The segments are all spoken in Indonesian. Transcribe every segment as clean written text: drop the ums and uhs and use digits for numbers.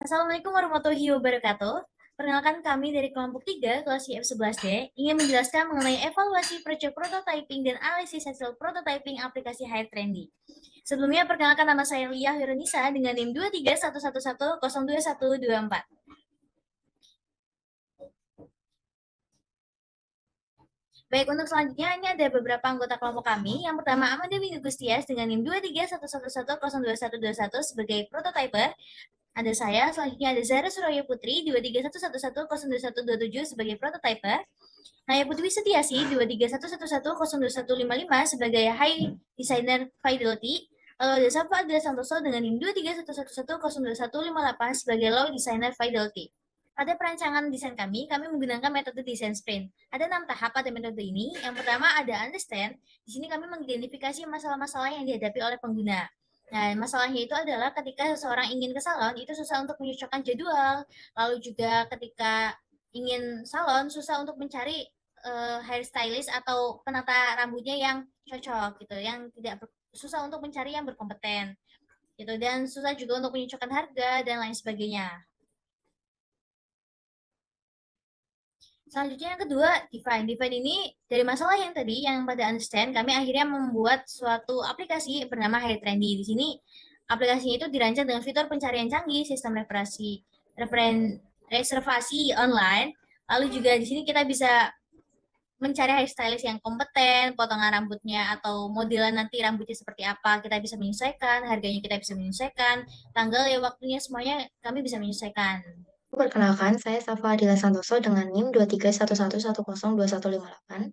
Assalamualaikum warahmatullahi wabarakatuh. Perkenalkan kami dari kelompok 3 kelas IF11D ingin menjelaskan mengenai evaluasi proyek prototyping dan analisis hasil prototyping aplikasi Hire Trendy. Sebelumnya perkenalkan nama saya Lia Hironisa dengan NIM 23111022124. Baik, untuk selanjutnya ini ada beberapa anggota kelompok kami. Yang pertama Amanda Windu Gustias dengan NIM 23111022121 sebagai prototyper. Ada saya, selanjutnya ada Zara Suraya Putri 23111022127 sebagai prototyper. Naya Putri Setiasi 23111022155 sebagai High Designer Fidelity. Lalu ada Safa Adila Santoso dengan NIM 23111022158 sebagai Low Designer Fidelity. Pada perancangan desain kami menggunakan metode desain sprint. Ada 6 tahap pada metode ini. Yang pertama ada understand. Di sini kami mengidentifikasi masalah-masalah yang dihadapi oleh pengguna. Nah, masalahnya itu adalah ketika seseorang ingin ke salon, itu susah untuk menyocokkan jadwal. Lalu juga ketika ingin salon, susah untuk mencari hairstylist atau penata rambutnya yang cocok gitu, yang tidak susah untuk mencari yang berkompeten gitu, dan susah juga untuk menyocokkan harga dan lain sebagainya. Selanjutnya yang kedua, define. Define ini dari masalah yang tadi, yang pada understand, kami akhirnya membuat suatu aplikasi bernama Hair Trendy. Di sini aplikasinya itu dirancang dengan fitur pencarian canggih, sistem reservasi online. Lalu juga di sini kita bisa mencari hairstylist yang kompeten, potongan rambutnya atau modelan nanti rambutnya seperti apa, kita bisa menyesuaikan, harganya kita bisa menyesuaikan, tanggal ya waktunya semuanya kami bisa menyesuaikan. Perkenalkan, saya Safa Adila Santoso dengan NIM 23111102158.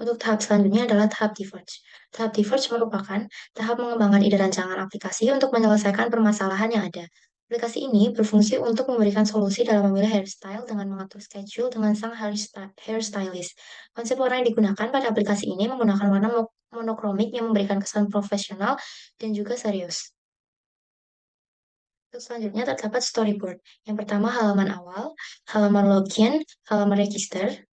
Untuk tahap selanjutnya adalah tahap diverge. Tahap diverge merupakan tahap mengembangkan ide rancangan aplikasi untuk menyelesaikan permasalahan yang ada. Aplikasi ini berfungsi untuk memberikan solusi dalam memilih hairstyle dengan mengatur schedule dengan sang hairstylist. Konsep warna yang digunakan pada aplikasi ini menggunakan warna monokromik yang memberikan kesan profesional dan juga serius. Untuk selanjutnya terdapat storyboard. Yang pertama halaman awal, halaman login, halaman register.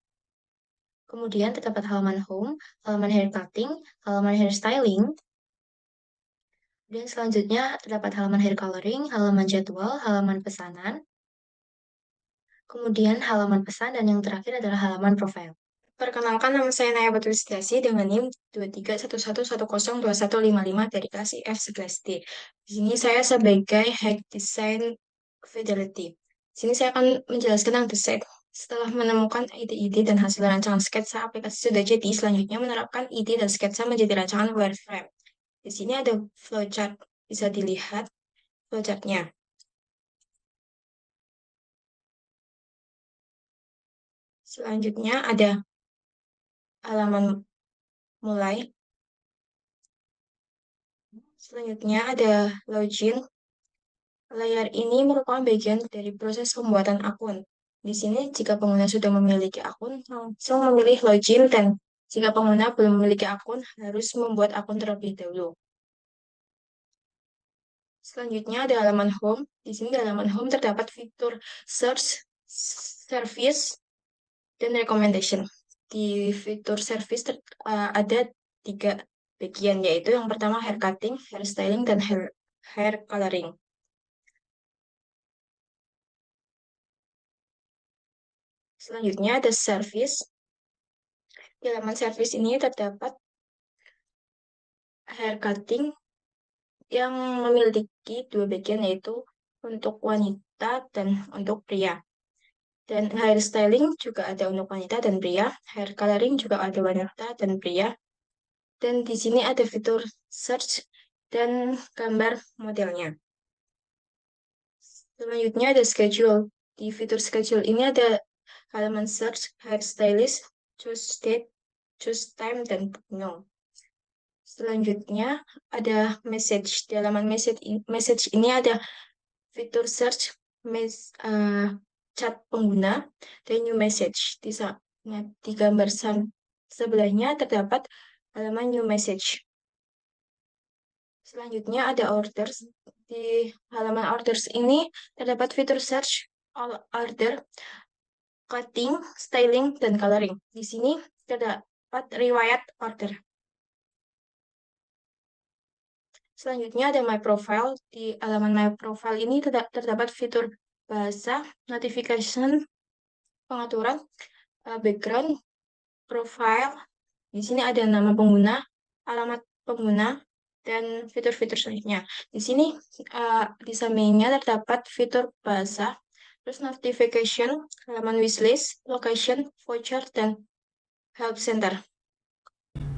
Kemudian terdapat halaman home, halaman hair cutting, halaman hairstyling. Dan selanjutnya terdapat halaman hair coloring, halaman jadwal, halaman pesanan. Kemudian halaman pesan dan yang terakhir adalah halaman profile. Perkenalkan, nama saya Naya Batul Setiasi dengan NIM 23111102155 dari kelas IF11D. Di sini saya sebagai Head Design Fidelity. Di sini saya akan menjelaskan tentang desain. Setelah menemukan ide-ide dan hasil rancangan sketsa aplikasi sudah jadi, selanjutnya menerapkan ide dan sketsa menjadi rancangan wireframe. Di sini ada flowchart, bisa dilihat flowchartnya. Selanjutnya ada halaman mulai. Selanjutnya ada login. Layar ini merupakan bagian dari proses pembuatan akun. Di sini, jika pengguna sudah memiliki akun, langsung memilih login, dan jika pengguna belum memiliki akun, harus membuat akun terlebih dahulu. Selanjutnya ada halaman home. Di sini di halaman home terdapat fitur search, service, dan recommendation. Di fitur service ada 3 bagian, yaitu yang pertama hair cutting, hair styling, dan hair coloring. Selanjutnya ada service. Di halaman service ini terdapat hair cutting yang memiliki 2 bagian, yaitu untuk wanita dan untuk pria. Dan hair styling juga ada untuk wanita dan pria. Hair coloring juga ada wanita dan pria. Dan di sini ada fitur search dan gambar modelnya. Selanjutnya ada schedule. Di fitur schedule ini ada halaman search, hairstylist, choose date, choose time, dan no. Selanjutnya ada message. Di halaman message ini ada fitur search, chat pengguna, dan new message. Di gambar sebelahnya terdapat halaman new message. Selanjutnya ada orders. Di halaman orders ini terdapat fitur search, all order, cutting, styling, dan coloring. Di sini terdapat riwayat order. Selanjutnya ada My Profile. Di halaman My Profile ini terdapat fitur bahasa, notification, pengaturan, background, profile. Di sini ada nama pengguna, alamat pengguna, dan fitur-fitur selanjutnya. Di sini di sampingnya terdapat fitur bahasa, terus notification, halaman wishlist, location, voucher, dan help center.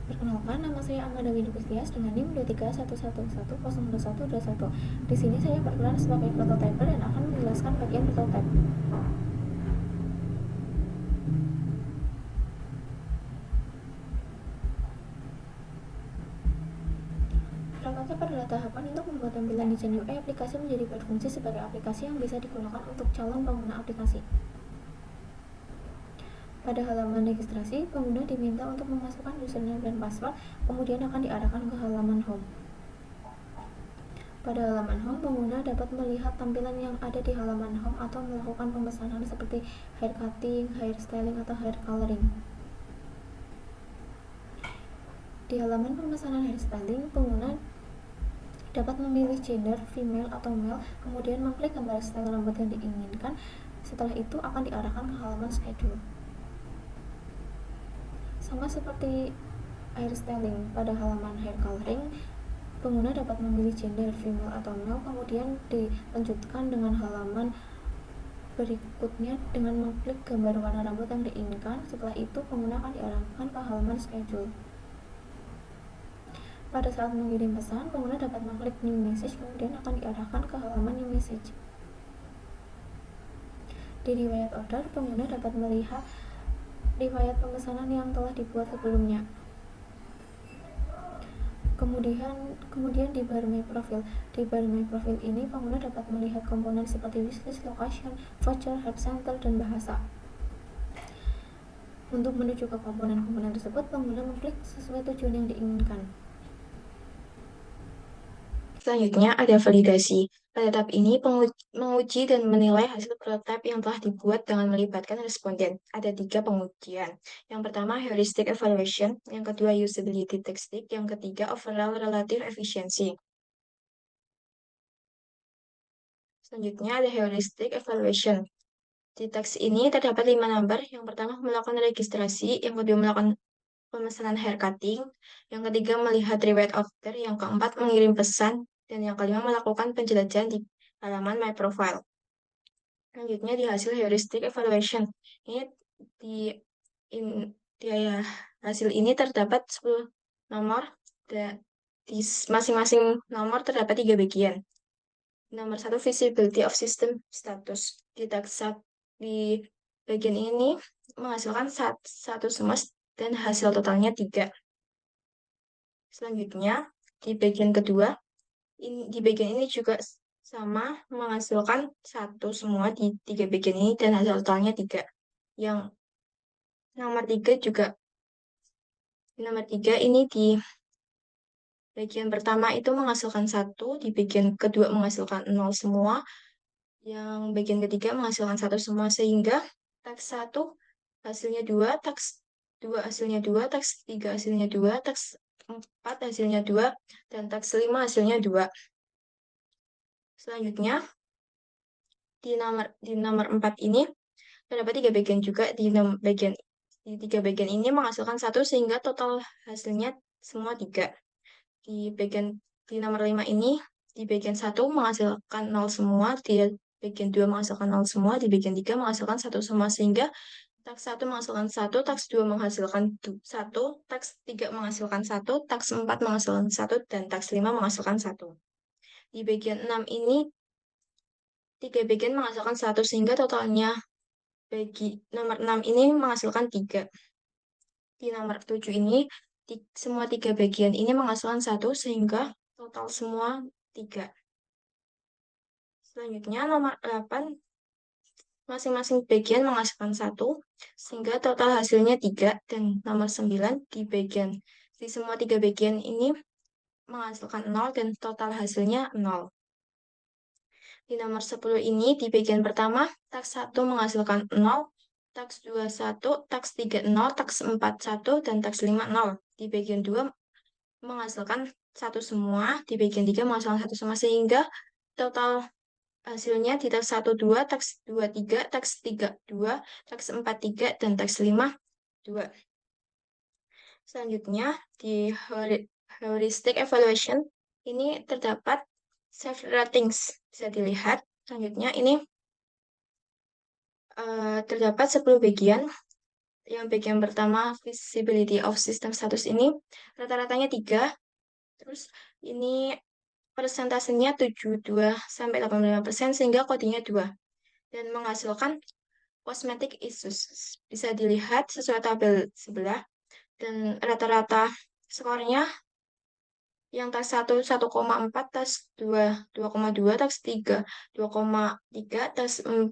Perkenalkan, nama saya Amanda Winnie Pustias dengan NIM 231110121. Di sini saya berperan sebagai prototyper dan akan menjelaskan bagian prototype. Prototype adalah tahapan untuk membuat tampilan desain UI aplikasi menjadi berfungsi sebagai aplikasi yang bisa digunakan untuk calon pengguna aplikasi. Pada halaman registrasi, pengguna diminta untuk memasukkan username dan password, kemudian akan diarahkan ke halaman home. Pada halaman home, pengguna dapat melihat tampilan yang ada di halaman home atau melakukan pemesanan seperti hair cutting, hair styling, atau hair coloring. Di halaman pemesanan hair styling, pengguna dapat memilih gender, female atau male, kemudian mengklik gambar style rambut yang diinginkan. Setelah itu akan diarahkan ke halaman schedule. Sama seperti hair styling, pada halaman hair coloring, pengguna dapat memilih gender, female atau male, kemudian dilanjutkan dengan halaman berikutnya dengan mengklik gambar warna rambut yang diinginkan. Setelah itu, pengguna akan diarahkan ke halaman schedule. Pada saat mengirim pesan, pengguna dapat mengklik new message, kemudian akan diarahkan ke halaman new message. Di riwayat order, pengguna dapat melihat riwayat pemesanan yang telah dibuat sebelumnya. Kemudian di bar My Profile. Di bar My Profile ini, pengguna dapat melihat komponen seperti wishlist, location, voucher, help center, dan bahasa. Untuk menuju ke komponen-komponen tersebut, pengguna mengklik sesuai tujuan yang diinginkan. Selanjutnya ada validasi. Pada tahap ini, menguji dan menilai hasil prototipe yang telah dibuat dengan melibatkan responden. Ada 3 pengujian. Yang pertama, heuristic evaluation. Yang kedua, usability testing. Yang ketiga, overall relative efficiency. Selanjutnya ada heuristic evaluation. Di teks ini terdapat 5 number. Yang pertama, melakukan registrasi. Yang kedua, melakukan pemesanan hair cutting. Yang ketiga, melihat riwayat order. Yang keempat, mengirim pesan. Dan yang kelima, melakukan penjelajahan di halaman My Profile. Selanjutnya di hasil heuristic evaluation. Ini di, di hasil ini terdapat 10 nomor. Di masing-masing nomor terdapat 3 bagian. Nomor 1, visibility of system status. Di bagian ini menghasilkan satu semes dan hasil totalnya 3. Selanjutnya, di bagian kedua, di bagian ini juga sama, menghasilkan satu semua di 3 bagian ini dan hasil totalnya 3. Yang nomor 3 juga, nomor 3 ini di bagian pertama itu menghasilkan 1, di bagian kedua menghasilkan 0 semua, yang bagian ketiga menghasilkan 1 semua, sehingga teks 1 hasilnya 2, teks 2 hasilnya 2, teks 3 hasilnya 2, teks 4 hasilnya 2, dan teks 5 hasilnya 2. Selanjutnya, di nomor 4 ini terdapat 3 bagian juga. Di 3 bagian ini menghasilkan 1 sehingga total hasilnya semua 3. Di nomor 5 ini, di bagian 1 menghasilkan 0 semua, di bagian 2 menghasilkan 0 semua, di bagian 3 menghasilkan 1 semua, sehingga teks 1 menghasilkan 1, teks 2 menghasilkan 1, teks 3 menghasilkan 1, teks 4 menghasilkan 1, dan teks 5 menghasilkan 1. Di bagian 6 ini, 3 bagian menghasilkan 1, sehingga totalnya nomor 6 ini menghasilkan 3. Di nomor 7 ini, semua 3 bagian ini menghasilkan 1, sehingga total semua 3. Selanjutnya, nomor 8, masing-masing bagian menghasilkan 1, sehingga total hasilnya 3. Dan nomor 9, di semua 3 bagian ini menghasilkan 0, dan total hasilnya 0. Di nomor 10 ini, di bagian pertama, teks 1 menghasilkan 0, teks 2 1, teks 3 0, teks 4 1, dan teks 5 0. Di bagian 2 menghasilkan satu semua, dibagikan 3 menghasilkan satu semua, sehingga total hasilnya di teks 1, 2, teks 2, 3, teks 3, 2, teks 4, 3, dan teks 5, 2. Selanjutnya, di heuristic evaluation, ini terdapat several things. Bisa dilihat. Selanjutnya, ini terdapat 10 bagian. Yang bagian pertama, feasibility of system status ini, rata-ratanya 3. Terus, ini persentasenya 72-85%, sehingga kodenya 2. Dan menghasilkan cosmetic issues. Bisa dilihat sesuai tabel sebelah. Dan rata-rata skornya yang tes 1 1,4, tes 2 2,2, tes 3 2,3, tes 4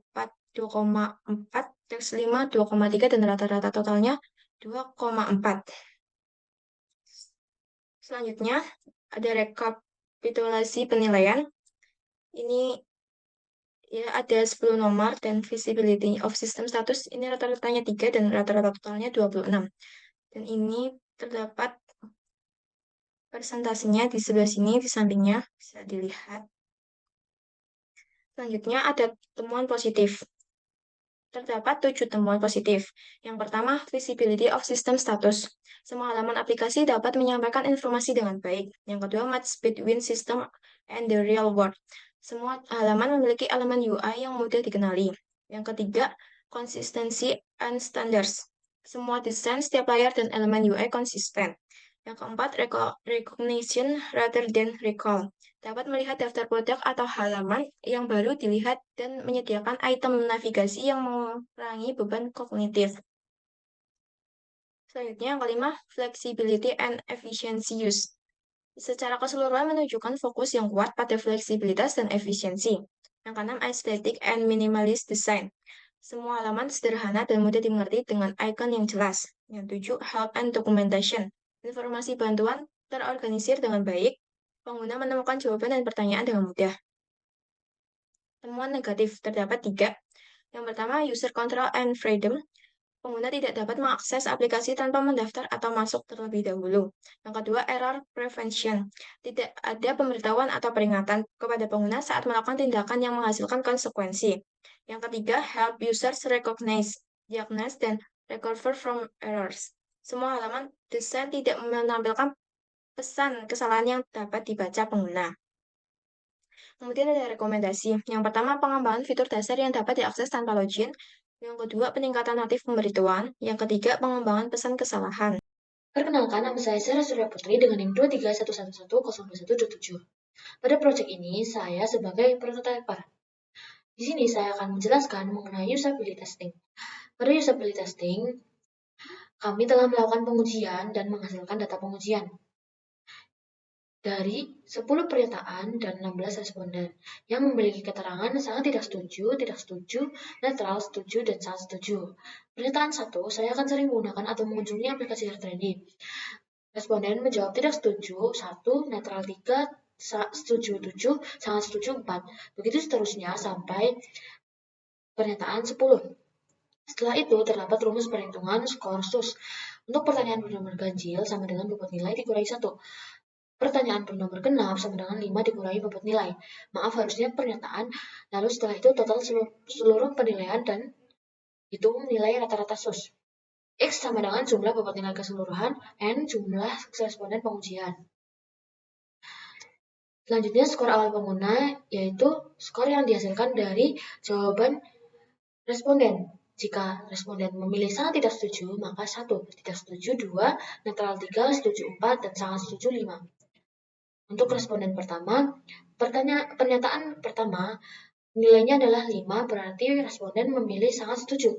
2,4, tes 5 2,3, dan rata-rata totalnya 2,4. Selanjutnya ada rekapitulasi penilaian. Ini ya ada 10 nomor, dan feasibility of system status ini rata-ratanya 3 dan rata-rata totalnya 26. Dan ini terdapat presentasinya di sebelah sini, di sampingnya, bisa dilihat. Selanjutnya ada temuan positif. Terdapat 7 temuan positif. Yang pertama, feasibility of system status. Semua halaman aplikasi dapat menyampaikan informasi dengan baik. Yang kedua, match between system and the real world. Semua halaman memiliki elemen UI yang mudah dikenali. Yang ketiga, consistency and standards. Semua desain, setiap layar, dan elemen UI konsisten. Yang keempat, recognition rather than recall. Dapat melihat daftar produk atau halaman yang baru dilihat dan menyediakan item navigasi yang mengurangi beban kognitif. Selanjutnya, yang kelima, flexibility and efficiency use. Secara keseluruhan menunjukkan fokus yang kuat pada fleksibilitas dan efisiensi. Yang keenam, aesthetic and minimalist design. Semua halaman sederhana dan mudah dimengerti dengan icon yang jelas. Yang tujuh, help and documentation. Informasi bantuan terorganisir dengan baik. Pengguna menemukan jawaban dan pertanyaan dengan mudah. Temuan negatif terdapat 3. Yang pertama, user control and freedom. Pengguna tidak dapat mengakses aplikasi tanpa mendaftar atau masuk terlebih dahulu. Yang kedua, error prevention. Tidak ada pemberitahuan atau peringatan kepada pengguna saat melakukan tindakan yang menghasilkan konsekuensi. Yang ketiga, help users recognize, diagnose, dan recover from errors. Semua halaman desain tidak menampilkan pesan kesalahan yang dapat dibaca pengguna. Kemudian ada rekomendasi. Yang pertama, pengembangan fitur dasar yang dapat diakses tanpa login. Yang kedua, peningkatan notif pemberitahuan. Yang ketiga, pengembangan pesan kesalahan. Perkenalkan, nama saya Sarah Surya Putri dengan NIM 23111102127. Pada proyek ini, saya sebagai prototyper. Di sini saya akan menjelaskan mengenai usability testing. Pada usability testing, kami telah melakukan pengujian dan menghasilkan data pengujian dari 10 pernyataan dan 16 responden yang memiliki keterangan sangat tidak setuju, netral, setuju, dan sangat setuju. Pernyataan 1, saya akan sering menggunakan atau mengunjungi aplikasi AirTrendy. Responden menjawab tidak setuju 1, netral 3, setuju 7, sangat setuju 4. Begitu seterusnya sampai pernyataan 10. Setelah itu terdapat rumus perhitungan skor SUS. Untuk pertanyaan bernomor ganjil sama dengan bobot nilai dikurangi 1. Pertanyaan bernomor genap sama dengan 5 dikurangi bobot nilai. Maaf, harusnya pernyataan, lalu setelah itu total seluruh penilaian dan hitung nilai rata-rata SUS. X sama dengan jumlah bobot nilai keseluruhan, N jumlah responden pengujian. Selanjutnya skor awal pengguna, yaitu skor yang dihasilkan dari jawaban responden. Jika responden memilih sangat tidak setuju, maka 1, tidak setuju 2, netral 3, setuju 4, dan sangat setuju 5. Untuk responden pertama, pernyataan pertama nilainya adalah 5, berarti responden memilih sangat setuju.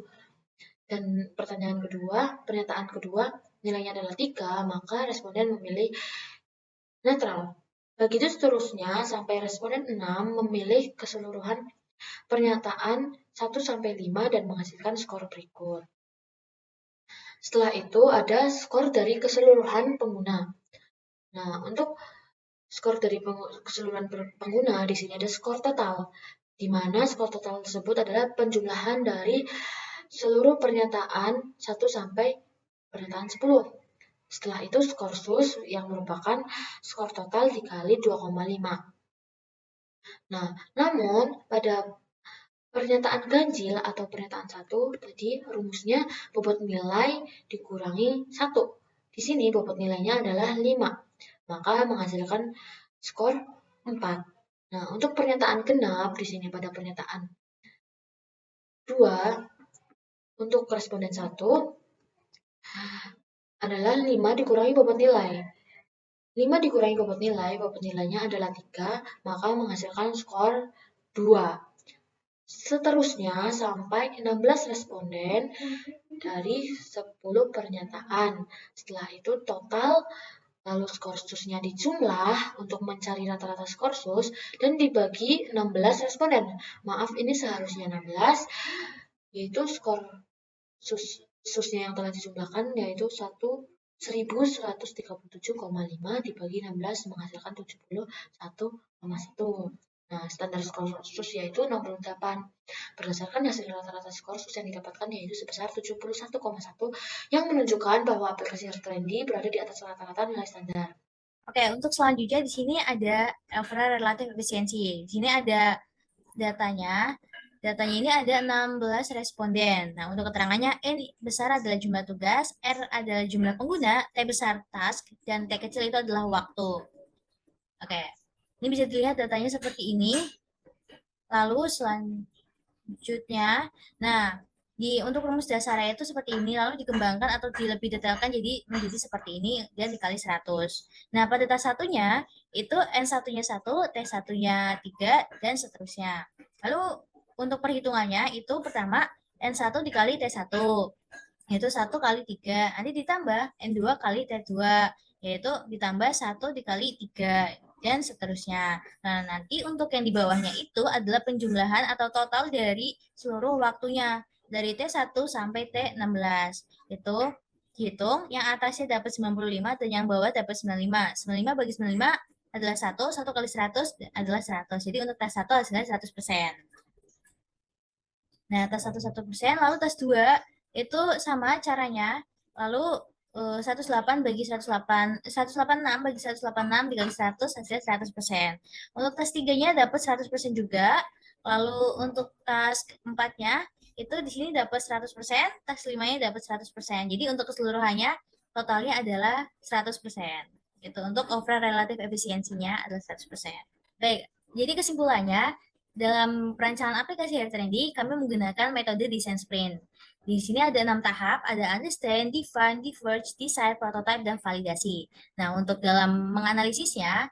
Dan pernyataan kedua nilainya adalah 3, maka responden memilih netral. Begitu seterusnya sampai responden 6 memilih keseluruhan pernyataan 1-5 dan menghasilkan skor berikut. Setelah itu ada skor dari keseluruhan pengguna. Nah, untuk skor dari keseluruhan pengguna di sini ada skor total, di mana skor total tersebut adalah penjumlahan dari seluruh pernyataan 1 sampai pernyataan 10. Setelah itu skor SUS yang merupakan skor total dikali 2,5. Nah, namun pada pernyataan ganjil atau pernyataan 1 tadi rumusnya bobot nilai dikurangi 1. Di sini bobot nilainya adalah 5, maka menghasilkan skor 4. Nah, untuk pernyataan genap di sini pada pernyataan 2 untuk responden 1 adalah 5 dikurangi bobot nilai. 5 dikurangi bobot nilainya adalah 3, maka menghasilkan skor 2. Seterusnya sampai 16 responden dari 10 pernyataan. Setelah itu total, lalu skor SUS-nya dijumlah untuk mencari rata-rata skor SUS dan dibagi 16 responden. Maaf, ini seharusnya 16, yaitu skor SUS-nya yang telah dijumlahkan yaitu 1137,5 dibagi 16 menghasilkan 71,1. Nah, standar skor SUS yaitu 68. Berdasarkan hasil rata-rata skor SUS yang didapatkan yaitu sebesar 71,1 yang menunjukkan bahwa aplikasi Trendy berada di atas rata-rata nilai standar. Oke, untuk selanjutnya di sini ada overall relative efisiensi. Di sini ada datanya. Datanya ini ada 16 responden. Nah, untuk keterangannya, N besar adalah jumlah tugas, R adalah jumlah pengguna, T besar task, dan T kecil itu adalah waktu. Oke, ini bisa dilihat datanya seperti ini. Lalu selanjutnya, nah, untuk rumus dasarnya itu seperti ini, lalu dikembangkan atau lebih detailkan menjadi seperti ini, dan dikali 100. Nah, pada tas satunya, itu N1-nya 1, T1-nya 3, dan seterusnya. Lalu, untuk perhitungannya, itu pertama, N1 dikali T1, yaitu 1 kali 3. Nanti ditambah N2 kali T2, yaitu ditambah 1 dikali 3, dan seterusnya. Nah, nanti untuk yang di bawahnya itu adalah penjumlahan atau total dari seluruh waktunya, dari T1 sampai T16. Itu hitung, yang atasnya dapat 95 dan yang bawah dapat 95. 95 bagi 95 adalah 1, 1 kali 100 adalah 100. Jadi untuk tes 1 hasilnya 100%. Nah, tes 1 1%, lalu tes 2 itu sama caranya. Lalu 108 bagi 108, 186 bagi 186 dikali 100 hasilnya 100%. Untuk tes 3-nya dapat 100% juga. Lalu untuk tes 4-nya itu di sini dapat 100%, tes 5-nya dapat 100%. Jadi untuk keseluruhannya totalnya adalah 100%. Gitu. Untuk overall relative efisiensinya adalah 100%. Baik, jadi kesimpulannya dalam perancangan aplikasi Trendy, kami menggunakan metode design sprint. Di sini ada 6 tahap, ada understand, define, diverge, decide, prototype, dan validasi. Nah, untuk dalam menganalisisnya,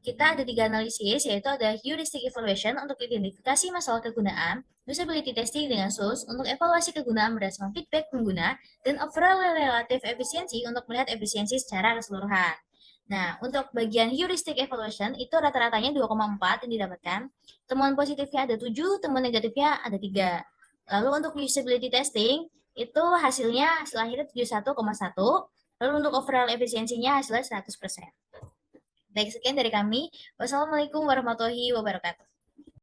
kita ada 3 analisis, yaitu ada heuristic evaluation untuk identifikasi masalah kegunaan, usability testing dengan SUS untuk evaluasi kegunaan berdasarkan feedback pengguna, dan overall relative efficiency untuk melihat efisiensi secara keseluruhan. Nah, untuk bagian heuristic evaluation itu rata-ratanya 2,4 yang didapatkan. Temuan positifnya ada 7, temuan negatifnya ada 3. Lalu untuk usability testing itu hasilnya hasil akhirnya 71,1. Lalu untuk overall efisiensinya hasilnya 100%. Baik, sekian dari kami. Wassalamualaikum warahmatullahi wabarakatuh.